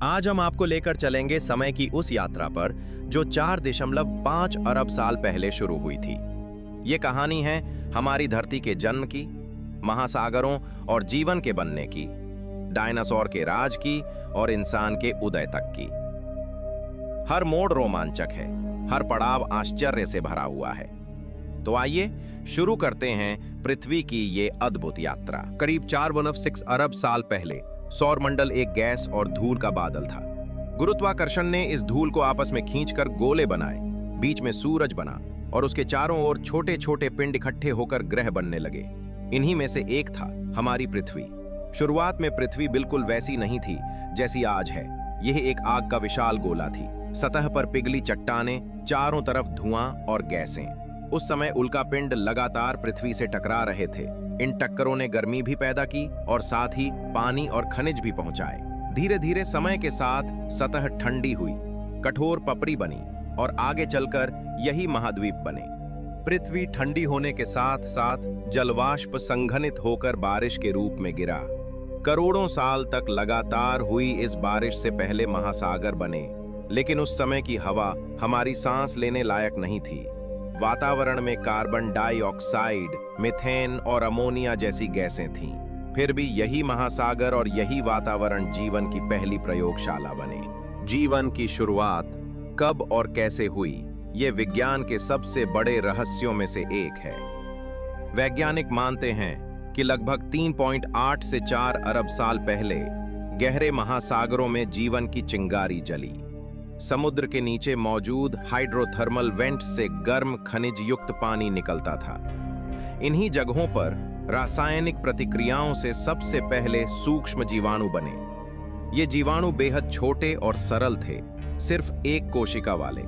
आज हम आपको लेकर चलेंगे समय की उस यात्रा पर जो 4.5 अरब साल पहले शुरू हुई थी। ये कहानी है हमारी धरती के जन्म की, महासागरों और जीवन के बनने की, डायनासोर के राज की और इंसान के उदय तक की। हर मोड़ रोमांचक है, हर पड़ाव आश्चर्य से भरा हुआ है। तो आइए शुरू करते हैं पृथ्वी की ये अद्भुत यात्रा। करीब 4.6 अरब साल पहले सौरमंडल एक गैस और धूल का बादल था। गुरुत्वाकर्षण ने इस धूल को आपस में खींचकर गोले बनाए, बीच में सूरज बना और उसके चारों ओर छोटे छोटे पिंड इकट्ठे होकर ग्रह बनने लगे। इन्हीं में से एक था हमारी पृथ्वी। शुरुआत में पृथ्वी बिल्कुल वैसी नहीं थी जैसी आज है। यह एक आग का विशाल गोला थी, सतह पर पिघली चट्टानें, चारों तरफ धुआं और गैसें। उस समय उल्कापिंड लगातार पृथ्वी से टकरा रहे थे। इन टक्करों ने गर्मी भी पैदा की और साथ ही पानी और खनिज भी पहुंचाए। धीरे धीरे समय के साथ सतह ठंडी हुई, कठोर पपड़ी बनी और आगे चलकर यही महाद्वीप बने। पृथ्वी ठंडी होने के साथ साथ जलवाष्प संघनित होकर बारिश के रूप में गिरा। करोड़ों साल तक लगातार हुई इस बारिश से पहले महासागर बने, लेकिन उस समय की हवा हमारी सांस लेने लायक नहीं थी। वातावरण में कार्बन डाइऑक्साइड, मीथेन और अमोनिया जैसी गैसें थीं। फिर भी यही महासागर और यही वातावरण जीवन की पहली प्रयोगशाला बने। जीवन की शुरुआत कब और कैसे हुई, ये विज्ञान के सबसे बड़े रहस्यों में से एक है। वैज्ञानिक मानते हैं कि लगभग 3.8 से 4 अरब साल पहले गहरे महासागरों में जीवन की चिंगारी जली। समुद्र के नीचे मौजूद हाइड्रोथर्मल वेंट से गर्म खनिज युक्त पानी निकलता था। इन्हीं जगहों पर रासायनिक प्रतिक्रियाओं से सबसे पहले सूक्ष्म जीवाणु बने। ये जीवाणु बेहद छोटे और सरल थे, सिर्फ एक कोशिका वाले,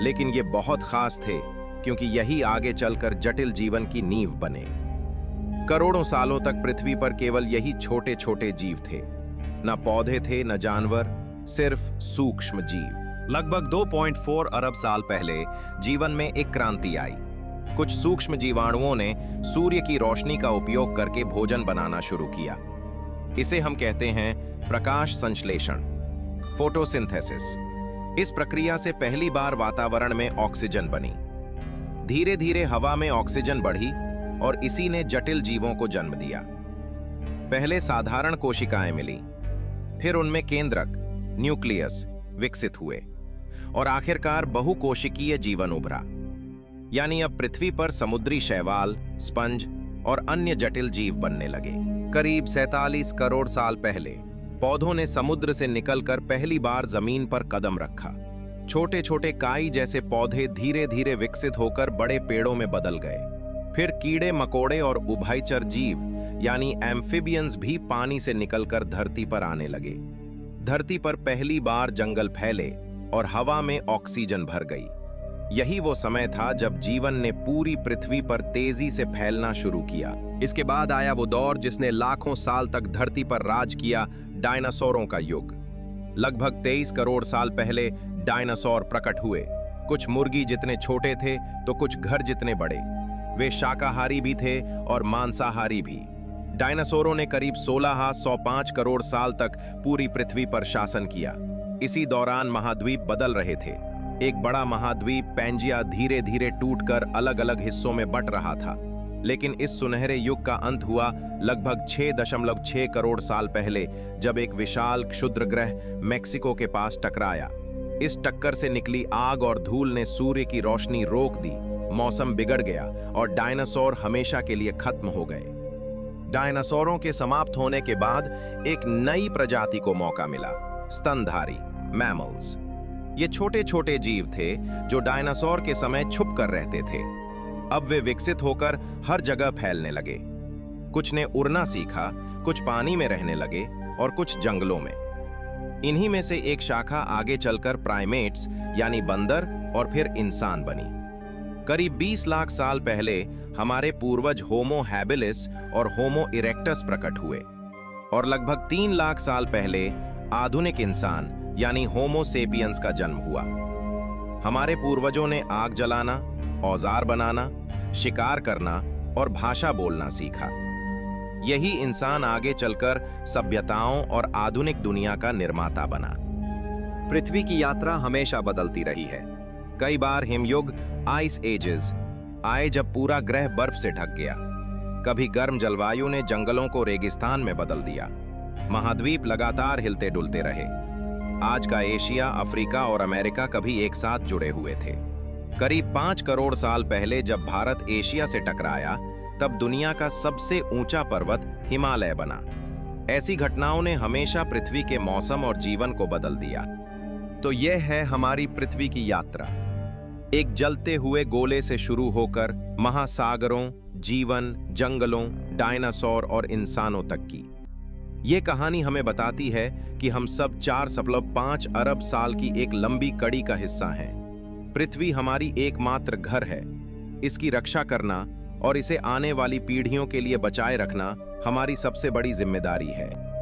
लेकिन ये बहुत खास थे क्योंकि यही आगे चलकर जटिल जीवन की नींव बने। करोड़ों सालों तक पृथ्वी पर केवल यही छोटे छोटे जीव थे। न पौधे थे, न जानवर, सिर्फ सूक्ष्म जीव। लगभग 2.4 अरब साल पहले जीवन में एक क्रांति आई। कुछ सूक्ष्म जीवाणुओं ने सूर्य की रोशनी का उपयोग करके भोजन बनाना शुरू किया। इसे हम कहते हैं प्रकाश संश्लेषण, फोटोसिंथेसिस। इस प्रक्रिया से पहली बार वातावरण में ऑक्सीजन बनी। धीरे धीरे हवा में ऑक्सीजन बढ़ी और इसी ने जटिल जीवों को जन्म दिया। पहले साधारण कोशिकाएं मिली, फिर उनमें केंद्रक, न्यूक्लियस विकसित हुए और आखिरकार बहुकोशिकीय जीवन उभरा। यानी अब पृथ्वी पर समुद्री शैवाल, स्पंज और अन्य जटिल जीव बनने लगे। करीब 47 करोड़ साल पहले पौधों ने समुद्र से निकलकर पहली बार जमीन पर कदम रखा। छोटे छोटे काई जैसे पौधे धीरे धीरे विकसित होकर बड़े पेड़ों में बदल गए। फिर कीड़े मकोड़े और उभयचर जीव यानी एम्फिबियंस भी पानी से निकलकर धरती पर आने लगे। धरती पर पहली बार जंगल फैले और हवा में ऑक्सीजन भर गई। यही वो समय था जब जीवन ने पूरी पृथ्वी पर तेजी से फैलना शुरू किया। इसके बाद आया वो दौर जिसने लाखों साल तक धरती पर राज किया, डायनासोरों का युग। लगभग 23 करोड़ साल पहले डायनासोर प्रकट हुए। कुछ मुर्गी जितने छोटे थे तो कुछ घर जितने बड़े। वे शाकाहारी भी थे और मांसाहारी भी। डायनासोरों ने करीब 16,105 करोड़ साल तक पूरी पृथ्वी पर शासन किया। इसी दौरान महाद्वीप बदल रहे थे। एक बड़ा महाद्वीप पैंजिया धीरे धीरे टूटकर अलग अलग हिस्सों में बंट रहा था। लेकिन इस सुनहरे युग का अंत हुआ लगभग 6.6 करोड़ साल पहले, जब एक विशाल क्षुद्र ग्रह मेक्सिको के पास टकराया। इस टक्कर से निकली आग और धूल ने सूर्य की रोशनी रोक दी। मौसम बिगड़ गया और डायनासोर हमेशा के लिए खत्म हो गए। डायनासोरों के समाप्त होने के बाद एक नई प्रजाति को मौका मिला, स्तनधारी मैमल्स। ये छोटे छोटे जीव थे जो डायनासोर के समय छुप कर रहते थे। अब वे विकसित होकर हर जगह फैलने लगे। कुछ ने उड़ना सीखा, कुछ पानी में रहने लगे और कुछ जंगलों में। इन्हीं में से एक शाखा आगे चलकर प्राइमेट्स यानी बंदर और फिर इंसान बनी। करीब 20 लाख साल पहले हमारे पूर्वज होमो हैबिलिस और होमो इरेक्टस प्रकट हुए और लगभग 3 लाख साल पहले आधुनिक इंसान यानी होमो सेपियंस का जन्म हुआ। हमारे पूर्वजों ने आग जलाना, औजार बनाना, शिकार करना और भाषा बोलना सीखा। यही इंसान आगे चलकर सभ्यताओं और आधुनिक दुनिया का निर्माता बना। पृथ्वी की यात्रा हमेशा बदलती रही है। कई बार हिमयुग आइस एजेस आए जब पूरा ग्रह बर्फ से ढक गया। कभी गर्म जलवायु ने जंगलों को रेगिस्तान में बदल दिया। महाद्वीप लगातार हिलते डुलते रहे। आज का एशिया, अफ्रीका और अमेरिका कभी एक साथ जुड़े हुए थे। करीब 5 करोड़ साल पहले जब भारत एशिया से टकराया, तब दुनिया का सबसे ऊंचा पर्वत हिमालय बना। ऐसी घटनाओं ने हमेशा पृथ्वी के मौसम और जीवन को बदल दिया। तो यह है हमारी पृथ्वी की यात्रा, एक जलते हुए गोले से शुरू होकर महासागरों, जीवन, जंगलों, डायनासोर और इंसानों तक की। ये कहानी हमें बताती है कि हम सब 4.5 अरब साल की एक लंबी कड़ी का हिस्सा हैं। पृथ्वी हमारी एकमात्र घर है। इसकी रक्षा करना और इसे आने वाली पीढ़ियों के लिए बचाए रखना हमारी सबसे बड़ी जिम्मेदारी है।